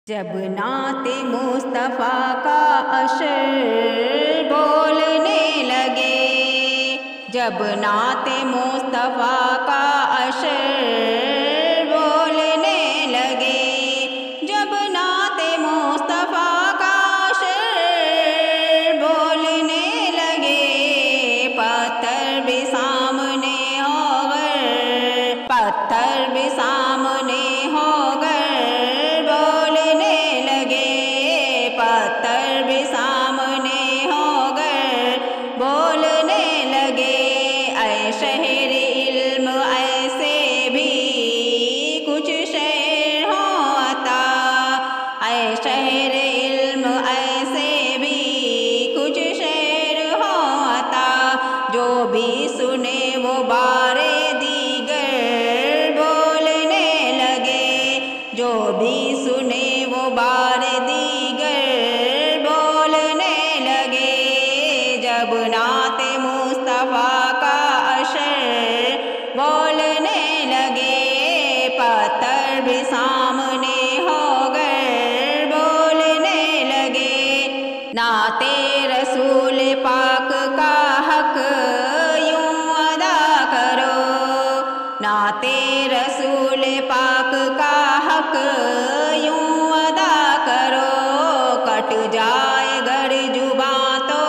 جب نعت مصطفیٰ کا اشر بولنے لگے، جب نعت مصطفیٰ کا اشر بولنے لگے، جب نعت مصطفیٰ کا اشر بولنے لگے، پتھر بھی سامنے ہو گئے، پتھر بھی سامنے ہو گئے، پتھر بھی سامنے ہو گئے، بولنے لگے، اے شہر علم ایسے بھی کچھ شعر ہو عطا، اے شہر علم ایسے بھی کچھ شعر ہو عطا، جو بھی سنے وہ بارے دیگر بولنے لگے، جو بھی سنے وہ بارے دیگر بولنے لگے، جب نعت مصطفیٰ کا اشر بولنے لگے، پتھر بھی سامنے ہو گئے، بولنے لگے، نعت رسول پاک کا حق یوں ادا کرو، نعت رسول پاک کا حق یوں ادا کرو، کٹ جائے گر زباں تو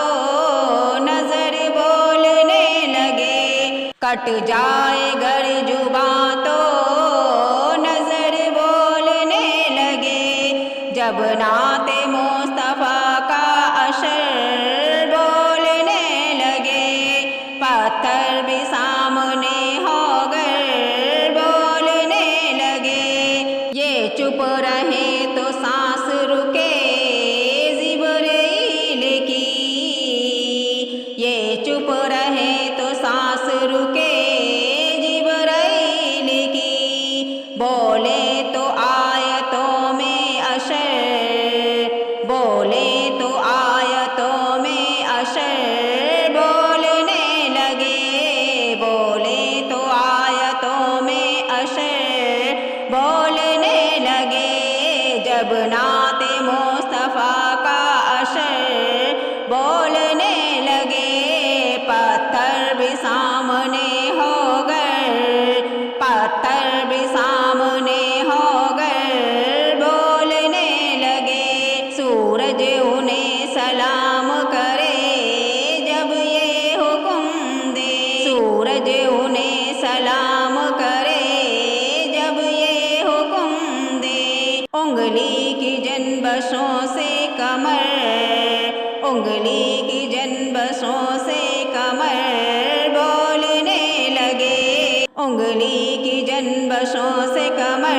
نظر بولنے لگے، کٹ جائے گر زباں تو نظر بولنے لگے، جب نعت مصطفیٰ کا اشر بولنے لگے، پتھر بھی سامنے ہو گئے، بولنے لگے، یہ چپ رہے تو سانس رکے جبرائیل کی، یہ چپ رہے تو سانس رکے جبرائیل کی، بولے تو آیتوں میں اشر، بولے تو آیتوں میں اشر بولنے لگے، بولے تو آیتوں میں اشر بولنے لگے، جب نعت مصطفیٰ کا اشر بولنے لگے، پتھر بھی سامنے ہو گئے، پتھر بھی سامنے ہو گئے، بولنے لگے، سورج انہیں سلام کرے جب یہ حکم دے، سورج انہیں سلام کرے جب یہ حکم دے، انگلی کی جنبشوں سے کمر، انگلی کی جنبشوں سے کمر بولنے لگے، انگلی کی جنبشوں سے کمر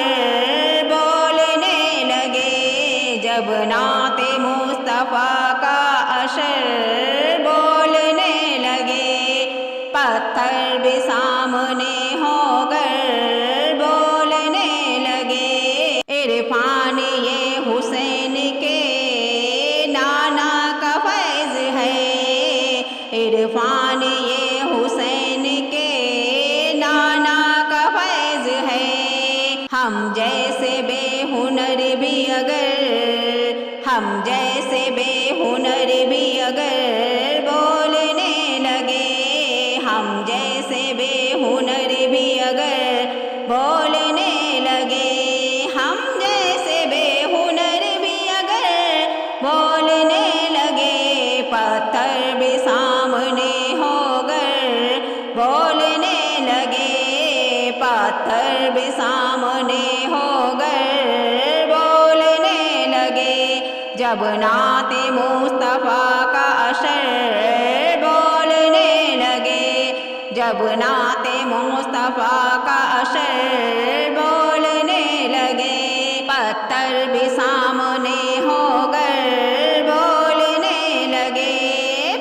بولنے لگے، جب نعت مصطفیٰ کا اشر بولنے لگے، پتھر بھی سامنے ہو گئے، بولنے لگے، عرفان یہ حسین کے نانا کا فیض ہے، عرفان یہ حسین کے نانا کا فیض ہے، ہم جیسے بے ہنر بھی اگر، ہم جیسے بے ہنر بھی اگر بولنے لگے، ہم جیسے بے ہنر بھی اگر بولنے لگے، ہم جیسے بے ہنر بھی اگر بولنے لگے، پتھر بھی سامنے ہو گئے، بولنے لگے، پتھر بھی سامنے ہو گئے، بولنے لگے، جب نعت مصطفیٰ کا اشر بولنے لگے، جب نعت مصطفیٰ کا اشر بولنے لگے، پتھر بھی سامنے ہو گئے، بولنے لگے،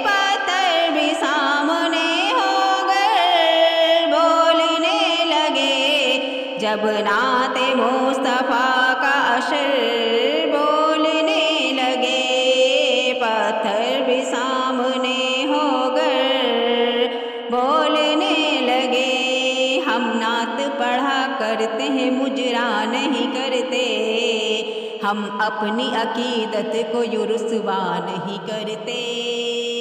پتھر بھی سامنے ہو گئے، بولنے لگے، جب نعت مصطفیٰ کا اشر بولنے لگے، پتھر بھی سامنے ہو گئے، بولنے لگے، ہم نعت پڑھا کرتے ہیں مجرا نہیں کرتے، ہم اپنی عقیدت کو یوں رسوا نہیں کرتے